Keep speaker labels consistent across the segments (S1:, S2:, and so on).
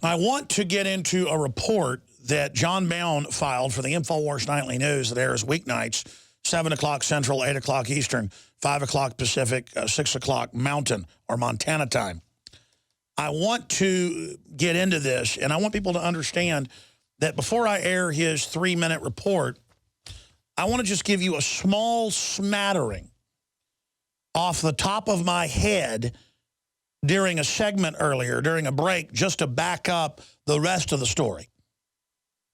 S1: I want to get into a report that Jon Bowne filed for the InfoWars Nightly News that airs weeknights, 7 o'clock Central, 8 o'clock Eastern, 5 o'clock Pacific, 6 o'clock Mountain or Montana time. I want to get into this, and I want people to understand that before I air his 3-minute report, I want to just give you a small smattering off the top of my head during a segment earlier, during a break, just to back up the rest of the story.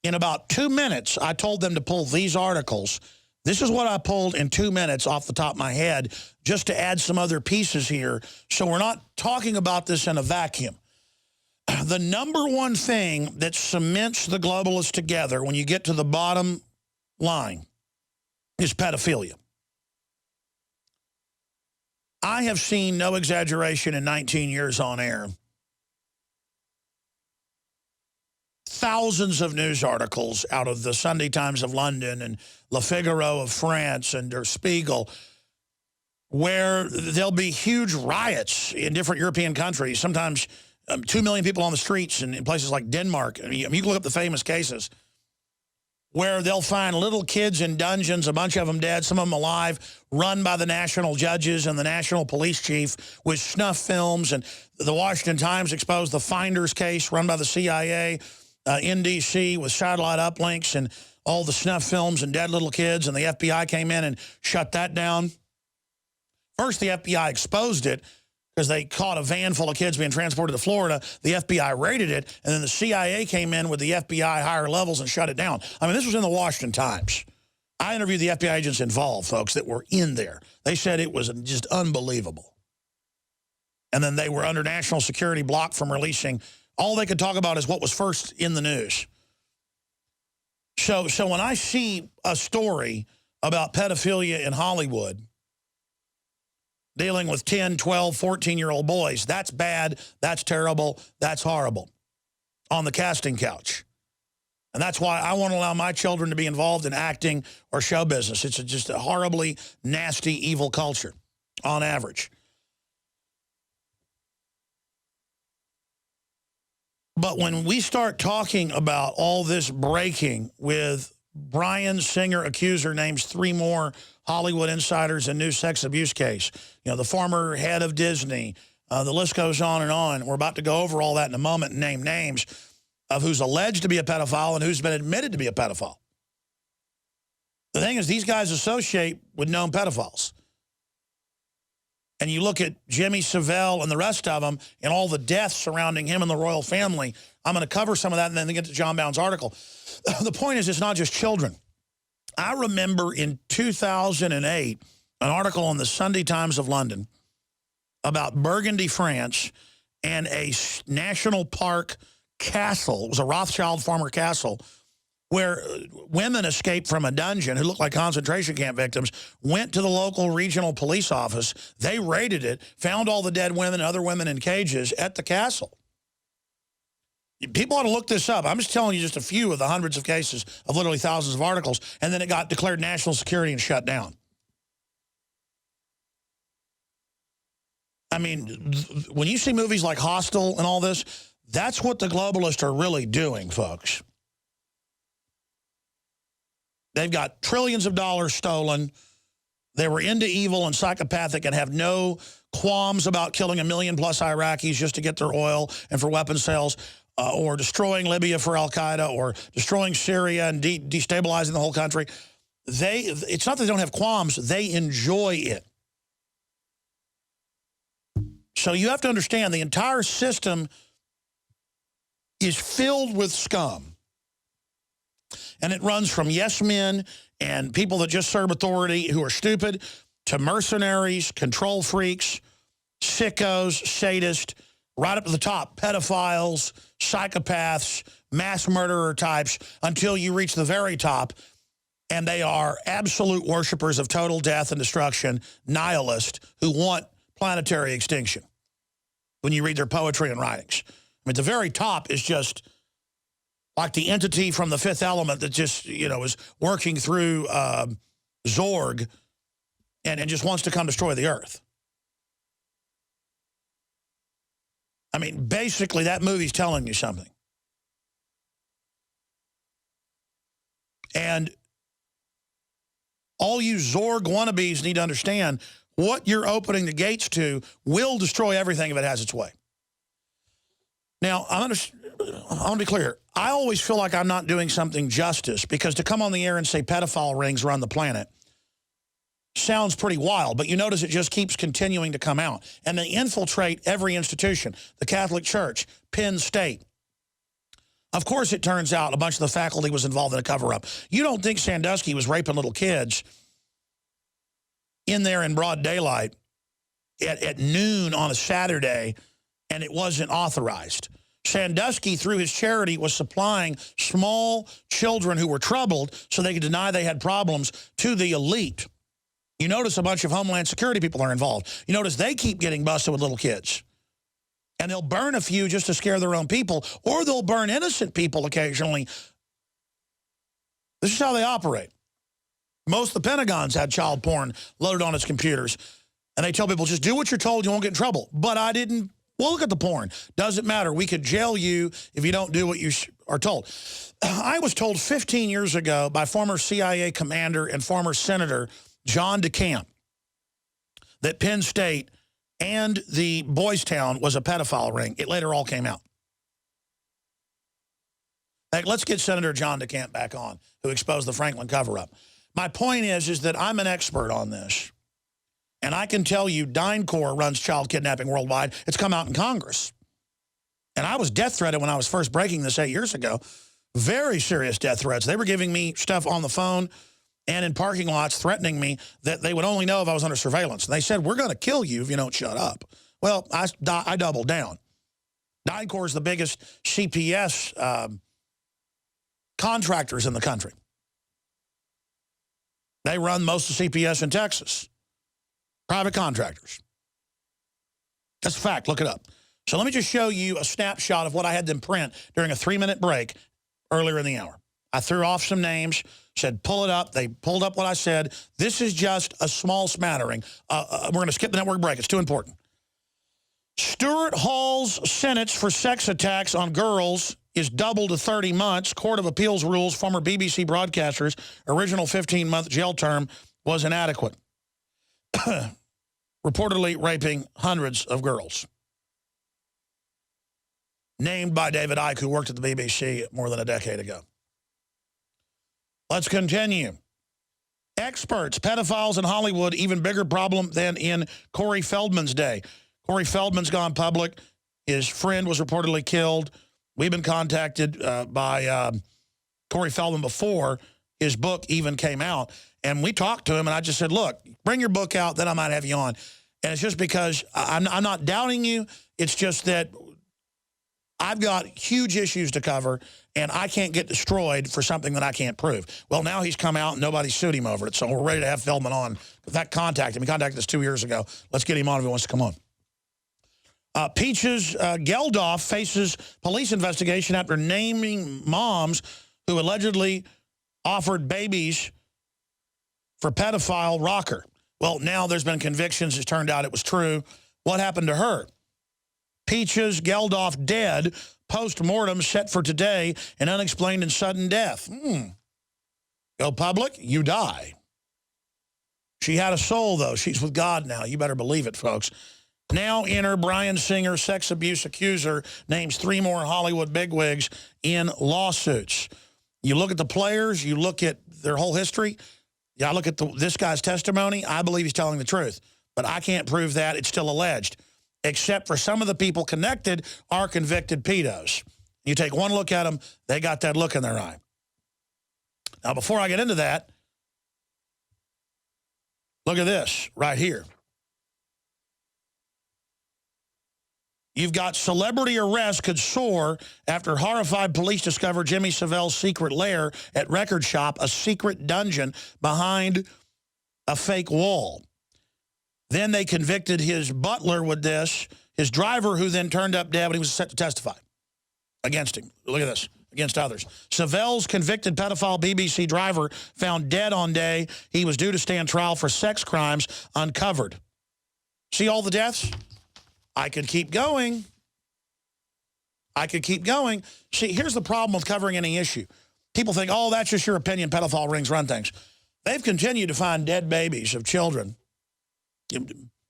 S1: In about 2 minutes, I told them to pull these articles. This is what I pulled in 2 minutes off the top of my head, just to add some other pieces here, so we're not talking about this in a vacuum. The number one thing that cements the globalists together when you get to the bottom line is pedophilia. I have seen, no exaggeration, in 19 years on air, thousands of news articles out of the Sunday Times of London and Le Figaro of France and Der Spiegel, where there'll be huge riots in different European countries, sometimes 2 million people on the streets in places like Denmark. I mean, you can look up the famous cases, where they'll find little kids in dungeons, a bunch of them dead, some of them alive, run by the national judges and the national police chief with snuff films. And the Washington Times exposed the Finders case run by the CIA in D.C. with satellite uplinks and all the snuff films and dead little kids, and the FBI came in and shut that down. First, the FBI exposed it because they caught a van full of kids being transported to Florida. The FBI raided it, and then the CIA came in with the FBI higher levels and shut it down. I mean, this was in the Washington Times. I interviewed the FBI agents involved, folks, that were in there. They said it was just unbelievable. And then they were under national security blocked from releasing. All they could talk about is what was first in the news. So when I see a story about pedophilia in Hollywood, dealing with 10, 12, 14-year-old boys, that's bad, that's terrible, that's horrible, on the casting couch. And that's why I won't allow my children to be involved in acting or show business. It's just a horribly nasty, evil culture, on average. But when we start talking about all this breaking with Bryan Singer accuser names 3 more Hollywood insiders in new sex abuse case, you know, the former head of Disney, the list goes on and on. We're about to go over all that in a moment and name names of who's alleged to be a pedophile and who's been admitted to be a pedophile. The thing is, these guys associate with known pedophiles. And you look at Jimmy Savile and the rest of them and all the deaths surrounding him and the royal family. I'm going to cover some of that and then get to Jon Bowne's article. The point is, it's not just children. I remember in 2008, an article on the Sunday Times of London about Burgundy, France, and a national park castle. It was a Rothschild farmer castle where women escaped from a dungeon who looked like concentration camp victims, went to the local regional police office. They raided it, found all the dead women and other women in cages at the castle. People ought to look this up. I'm just telling you just a few of the hundreds of cases of literally thousands of articles, and then it got declared national security and shut down. I mean, when you see movies like Hostel and all this, that's what the globalists are really doing, folks. They've got trillions of dollars stolen. They were into evil and psychopathic and have no qualms about killing 1 million+ Iraqis just to get their oil and for weapon sales. Or destroying Libya for al-Qaeda, or destroying Syria and destabilizing the whole country. It's not that they don't have qualms, they enjoy it. So you have to understand, the entire system is filled with scum. And it runs from yes men and people that just serve authority who are stupid, to mercenaries, control freaks, sickos, sadists, right up to the top, pedophiles, psychopaths, mass murderer types, until you reach the very top, and they are absolute worshipers of total death and destruction, nihilists who want planetary extinction when you read their poetry and writings. I mean, the very top is just like the entity from the Fifth Element that just, you know, is working through Zorg and just wants to come destroy the Earth. I mean, basically, that movie's telling you something. And all you Zorg wannabes need to understand what you're opening the gates to will destroy everything if it has its way. Now, I want to be clear. I always feel like I'm not doing something justice because to come on the air and say pedophile rings run the planet sounds pretty wild, but you notice it just keeps continuing to come out. And they infiltrate every institution, the Catholic Church, Penn State. Of course, it turns out a bunch of the faculty was involved in a cover-up. You don't think Sandusky was raping little kids in there in broad daylight at noon on a Saturday and it wasn't authorized. Sandusky, through his charity, was supplying small children who were troubled so they could deny they had problems to the elite. You notice a bunch of Homeland Security people are involved. You notice they keep getting busted with little kids. And they'll burn a few just to scare their own people, or they'll burn innocent people occasionally. This is how they operate. Most of the Pentagon's had child porn loaded on its computers. And they tell people, just do what you're told, you won't get in trouble. But I didn't. Well, look at the porn. Doesn't matter. We could jail you if you don't do what you are told. I was told 15 years ago by former CIA commander and former Senator John DeCamp that Penn State and the Boys Town was a pedophile ring. It later all came out. Like, let's get Senator John DeCamp back on, who exposed the Franklin cover-up. My point is that I'm an expert on this. And I can tell you DynCorp runs child kidnapping worldwide. It's come out in Congress. And I was death threatened when I was first breaking this 8 years ago. Very serious death threats. They were giving me stuff on the phone and in parking lots threatening me that they would only know if I was under surveillance. And they said, we're going to kill you if you don't shut up. Well, I doubled down. DynCorp is the biggest CPS contractors in the country. They run most of CPS in Texas. Private contractors. That's a fact. Look it up. So let me just show you a snapshot of what I had them print during a 3-minute break earlier in the hour. I threw off some names, said pull it up. They pulled up what I said. This is just a small smattering. We're going to skip the network break. It's too important. Stuart Hall's sentence for sex attacks on girls is doubled to 30 months. Court of Appeals rules former BBC broadcaster's original 15-month jail term was inadequate. Reportedly raping hundreds of girls. Named by David Icke, who worked at the BBC more than a decade ago. Let's continue. Experts, pedophiles in Hollywood, even bigger problem than in Corey Feldman's day. Corey Feldman's gone public. His friend was reportedly killed. We've been contacted by Corey Feldman before his book even came out. And we talked to him, and I just said, look, bring your book out, then I might have you on. And it's just because I'm not doubting you. It's just that I've got huge issues to cover, and I can't get destroyed for something that I can't prove. Well, now he's come out, and nobody sued him over it, so we're ready to have Feldman on. But that contact him. He contacted us 2 years ago. Let's get him on if he wants to come on. Peaches Geldof faces police investigation after naming moms who allegedly offered babies for pedophile rocker. Well, now there's been convictions. It turned out it was true. What happened to her? Peaches Geldof dead. Post-mortem set for today. An unexplained and sudden death. Go public, you die. She had a soul, though. She's with God now. You better believe it, folks. Now enter Bryan Singer, sex abuse accuser, names 3 more Hollywood bigwigs in lawsuits. You look at the players, you look at their whole history. Yeah, I look at this guy's testimony. I believe he's telling the truth. But I can't prove that. It's still alleged. Except for some of the people connected are convicted pedos. You take one look at them, they got that look in their eye. Now, before I get into that, look at this right here. You've got celebrity arrest could soar after horrified police discover Jimmy Savile's secret lair at record shop, a secret dungeon behind a fake wall. Then they convicted his butler with this, his driver, who then turned up dead when he was set to testify against him. Look at this, against others. Savile's convicted pedophile BBC driver found dead on day he was due to stand trial for sex crimes uncovered. See all the deaths? I could keep going. I could keep going. See, here's the problem with covering any issue. people think, oh, that's just your opinion, pedophile rings run things. They've continued to find dead babies of children,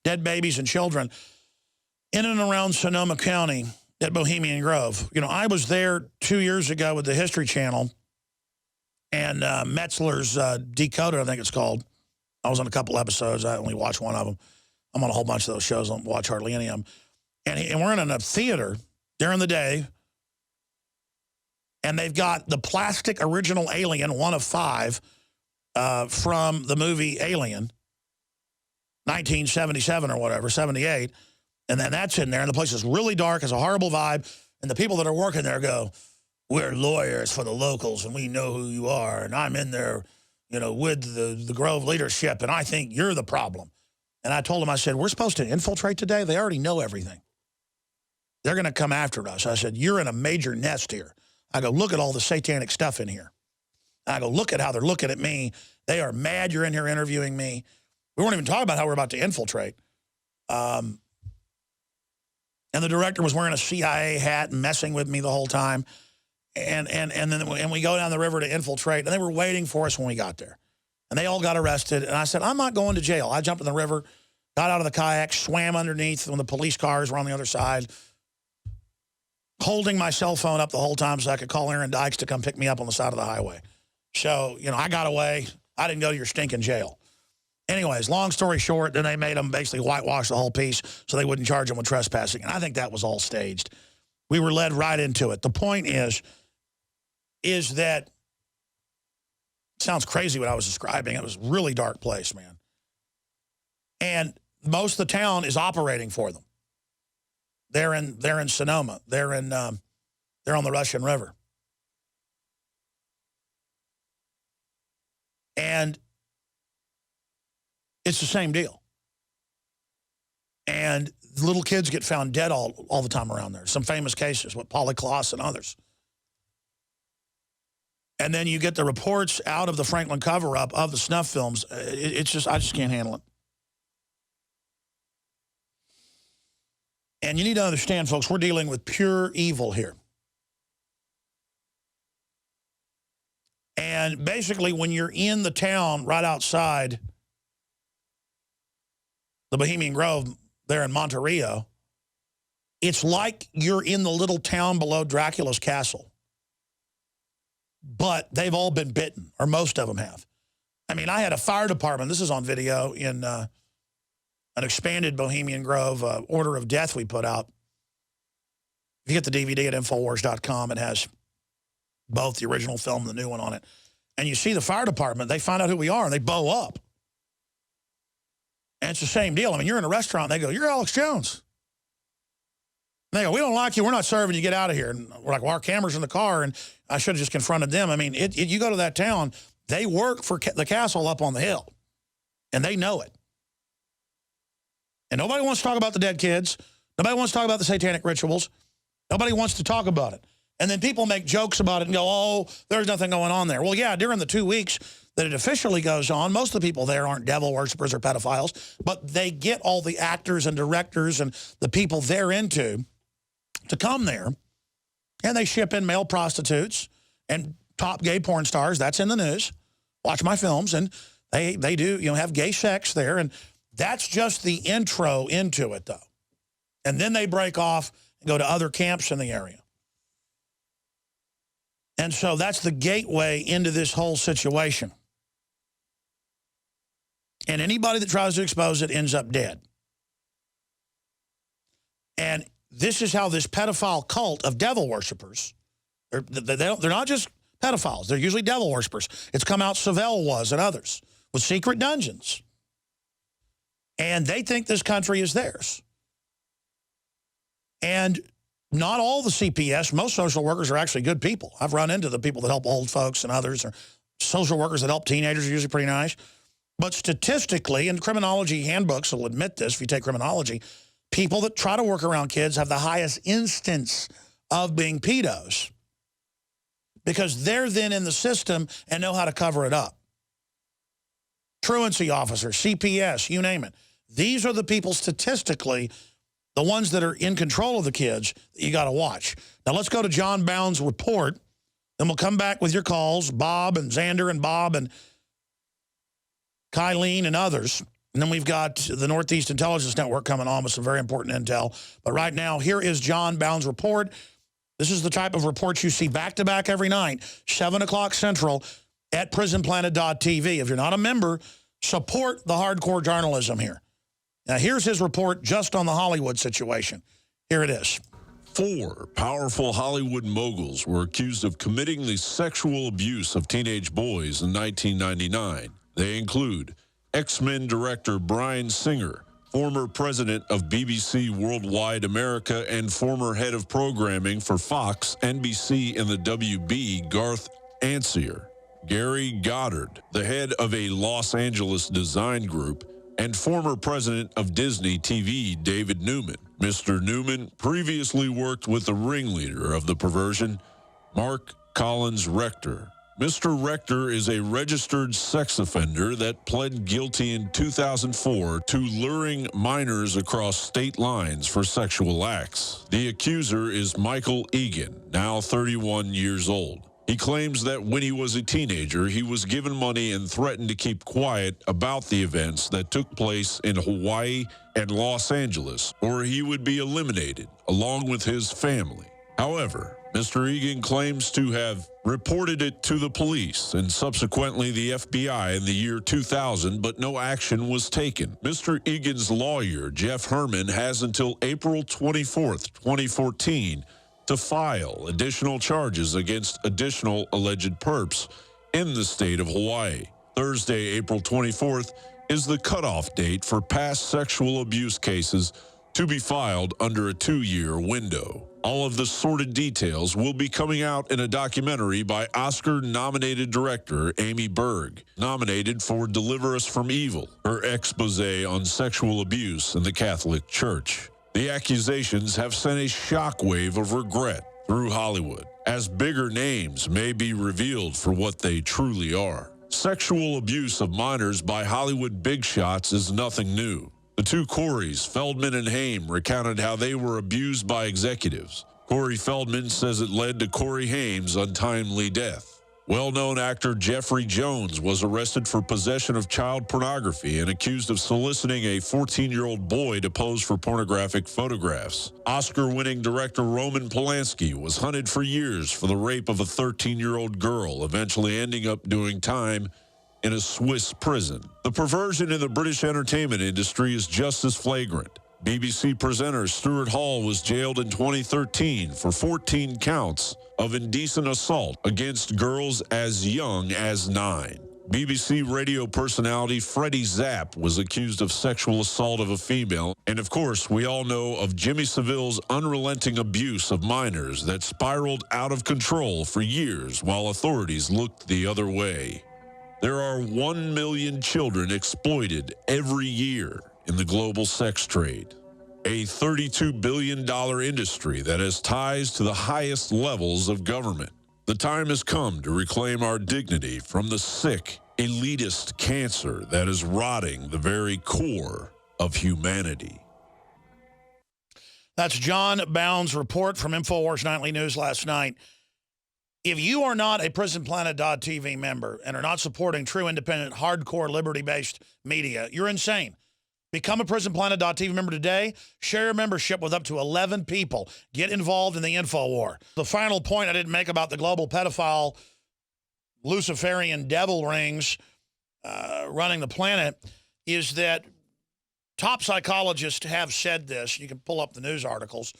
S1: dead babies and children in and around Sonoma County at Bohemian Grove. You know, I was there 2 years ago with the History Channel and Metzler's Decoded, I think it's called. I was on a couple episodes. I only watched one of them. I'm on a whole bunch of those shows. I don't watch hardly any of them. And we're in a theater during the day, and they've got the plastic original alien, one of 5, from the movie Alien, 1977 or whatever, 78. And then that's in there, and the place is really dark. It's a horrible vibe. And the people that are working there go, we're lawyers for the locals, and we know who you are. And I'm in there, you know, with the Grove leadership, and I think you're the problem. And I told them, I said, we're supposed to infiltrate today? They already know everything. They're going to come after us. I said, you're in a major nest here. I go, look at all the satanic stuff in here. I go, look at how they're looking at me. They are mad you're in here interviewing me. We weren't even talking about how we're about to infiltrate. And the director was wearing a CIA hat and messing with me the whole time. And we go down the river to infiltrate, and they were waiting for us when we got there. And they all got arrested. And I said, I'm not going to jail. I jumped in the river, got out of the kayak, swam underneath when the police cars were on the other side, holding my cell phone up the whole time so I could call Aaron Dykes to come pick me up on the side of the highway. So, you know, I got away. I didn't go to your stinking jail. Anyways, long story short, then they made them basically whitewash the whole piece so they wouldn't charge them with trespassing. And I think that was all staged. We were led right into it. The point is that, it sounds crazy what I was describing. It was a really dark place, man. And most of the town is operating for them. They're in Sonoma. They're on the Russian River. And it's the same deal. And little kids get found dead all the time around there. Some famous cases with Polly Klaas and others. And then you get the reports out of the Franklin cover-up of the snuff films. It's just, I just can't handle it. And you need to understand, folks, we're dealing with pure evil here. And basically, when you're in the town right outside the Bohemian Grove there in Monterey, it's like you're in the little town below Dracula's castle. But they've all been bitten, or most of them have. I mean, I had a fire department. This is on video in an expanded Bohemian Grove order of death we put out. If you get the DVD at Infowars.com, it has both the original film and the new one on it. And you see the fire department, they find out who we are, and they bow up. And it's the same deal. I mean, you're in a restaurant, and they go, you're Alex Jones. And they go, we don't like you, we're not serving you, get out of here. And we're like, well, our camera's in the car, and I should have just confronted them. I mean, you go to that town, they work for the castle up on the hill, and they know it. And nobody wants to talk about the dead kids. Nobody wants to talk about the satanic rituals. Nobody wants to talk about it. And then people make jokes about it and go, oh, there's nothing going on there. Well, yeah, during the 2 weeks that it officially goes on, most of the people there aren't devil worshippers or pedophiles, but they get all the actors and directors and the people they're into to come there, and they ship in male prostitutes and top gay porn stars. That's in the news. Watch my films, and they do, you know, have gay sex there, and that's just the intro into it, though. And then they break off and go to other camps in the area. And so that's the gateway into this whole situation. And anybody that tries to expose it ends up dead. And this is how this pedophile cult of devil worshippers, they're not just pedophiles, they're usually devil worshippers. It's come out Savile was and others with secret dungeons. And they think this country is theirs. And not all the CPS, most social workers are actually good people. I've run into the people that help old folks and others, or social workers that help teenagers are usually pretty nice. But statistically, and criminology handbooks will admit this if you take criminology, people that try to work around kids have the highest instance of being pedos because they're then in the system and know how to cover it up. Truancy officers, CPS, you name it. These are the people statistically, the ones that are in control of the kids that you got to watch. Now let's go to Jon Bowne's report Then we'll come back with your calls, Bob and Xander and Bob and Kylene and others. And then we've got the Northeast Intelligence Network coming on with some very important intel. But right now, here is Jon Bowne's report. This is the type of reports you see back-to-back every night, 7 o'clock Central at prisonplanet.tv. If you're not a member, support the hardcore journalism here. Now, here's his report just on the Hollywood situation. Here it is.
S2: 4 powerful Hollywood moguls were accused of committing the sexual abuse of teenage boys in 1999. They include X-Men director Bryan Singer, former president of BBC Worldwide America and former head of programming for Fox, NBC, and the WB, Garth Ancier, Gary Goddard, the head of a Los Angeles design group, and former president of Disney TV, David Newman. Mr. Newman previously worked with the ringleader of the perversion, Mark Collins Rector. Mr. Rector is a registered sex offender that pled guilty in 2004 to luring minors across state lines for sexual acts. The accuser is Michael Egan, now 31 years old. He claims that when he was a teenager, he was given money and threatened to keep quiet about the events that took place in Hawaii and Los Angeles, or he would be eliminated, along with his family. However, Mr. Egan claims to have reported it to the police and subsequently the FBI in the year 2000, but no action was taken. Mr. Egan's lawyer, Jeff Herman, has until April 24th, 2014, to file additional charges against additional alleged perps in the state of Hawaii. Thursday, April 24th, is the cutoff date for past sexual abuse cases to be filed under a 2-year window. All of the sordid details will be coming out in a documentary by Oscar-nominated director Amy Berg, nominated for Deliver Us from Evil, her expose on sexual abuse in the Catholic Church. The accusations have sent a shockwave of regret through Hollywood, as bigger names may be revealed for what they truly are. Sexual abuse of minors by Hollywood big shots is nothing new. The 2 Coreys, Feldman and Haim, recounted how they were abused by executives. Corey Feldman says it led to Corey Haim's untimely death. Well-known actor Jeffrey Jones was arrested for possession of child pornography and accused of soliciting a 14-year-old boy to pose for pornographic photographs. Oscar-winning director Roman Polanski was hunted for years for the rape of a 13-year-old girl, eventually ending up doing time in a Swiss prison. The perversion in the British entertainment industry is just as flagrant. BBC presenter Stuart Hall was jailed in 2013 for 14 counts of indecent assault against girls as young as 9. BBC radio personality Freddie Zapp was accused of sexual assault of a female. And of course, we all know of Jimmy Savile's unrelenting abuse of minors that spiraled out of control for years while authorities looked the other way. There are 1 million children exploited every year in the global sex trade, a $32 billion industry that has ties to the highest levels of government. The time has come to reclaim our dignity from the sick, elitist cancer that is rotting the very core of humanity.
S1: That's Jon Bowne's report from InfoWars Nightly News last night. If you are not a PrisonPlanet.tv member and are not supporting true, independent, hardcore, liberty-based media, you're insane. Become a PrisonPlanet.tv member today. Share your membership with up to 11 people. Get involved in the info war. The final point I didn't make about the global pedophile Luciferian devil rings running the planet is that top psychologists have said this. You can pull up the news articles,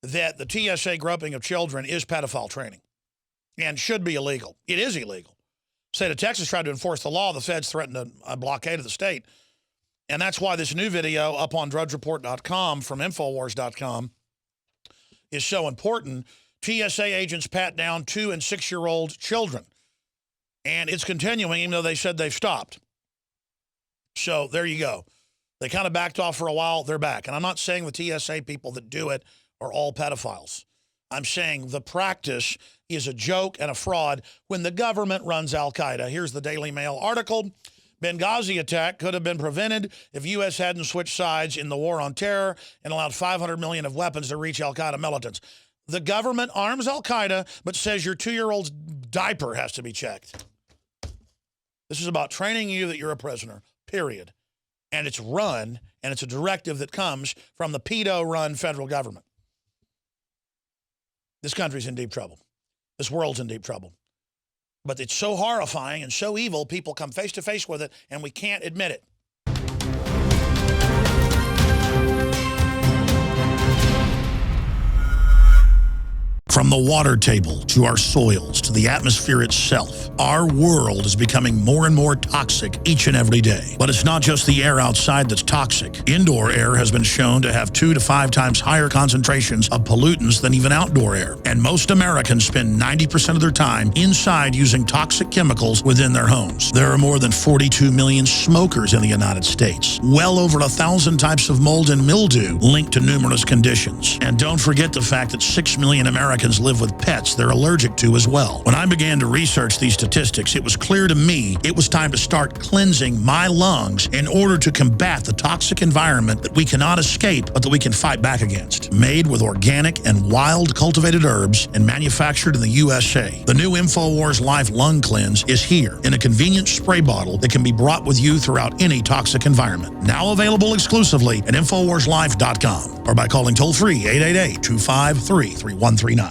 S1: that the TSA groping of children is pedophile training and should be illegal. It is illegal. The state of Texas tried to enforce the law. The feds threatened a blockade of the state. And that's why this new video up on drudgereport.com from Infowars.com is so important. TSA agents pat down 2- and 6-year-old children. And it's continuing, even though they said they've stopped. So there you go. They kind of backed off for a while. They're back. And I'm not saying the TSA people that do it are all pedophiles. I'm saying the practice is a joke and a fraud when the government runs Al-Qaeda. Here's the Daily Mail article. Benghazi attack could have been prevented if U.S. hadn't switched sides in the war on terror and allowed 500 million of weapons to reach Al-Qaeda militants. The government arms Al-Qaeda, but says your 2-year-old's diaper has to be checked. This is about training you that you're a prisoner, period. And it's run, and it's a directive that comes from the pedo-run federal government. This country's in deep trouble. This world's in deep trouble. But it's so horrifying and so evil, people come face to face with it, and we can't admit it. From the water table to our soils to the atmosphere itself, our world is becoming more and more toxic each and every day. But it's not just the air outside that's toxic. Indoor air has been shown to have 2 to 5 times higher concentrations of pollutants than even outdoor air. And most Americans spend 90% of their time inside using toxic chemicals within their homes. There are more than 42 million smokers in the United States. Well over 1,000 types of mold and mildew linked to numerous conditions. And don't forget the fact that 6 million Americans live with pets they're allergic to as well. When I began to research these statistics, it was clear to me it was time to start cleansing my lungs in order to combat the toxic environment that we cannot escape, but that we can fight back against. Made with organic and wild cultivated herbs and manufactured in the USA, the new InfoWars Life Lung Cleanse is here in a convenient spray bottle that can be brought with you throughout any toxic environment. Now available exclusively at InfoWarsLife.com or by calling toll-free 888-253-3139.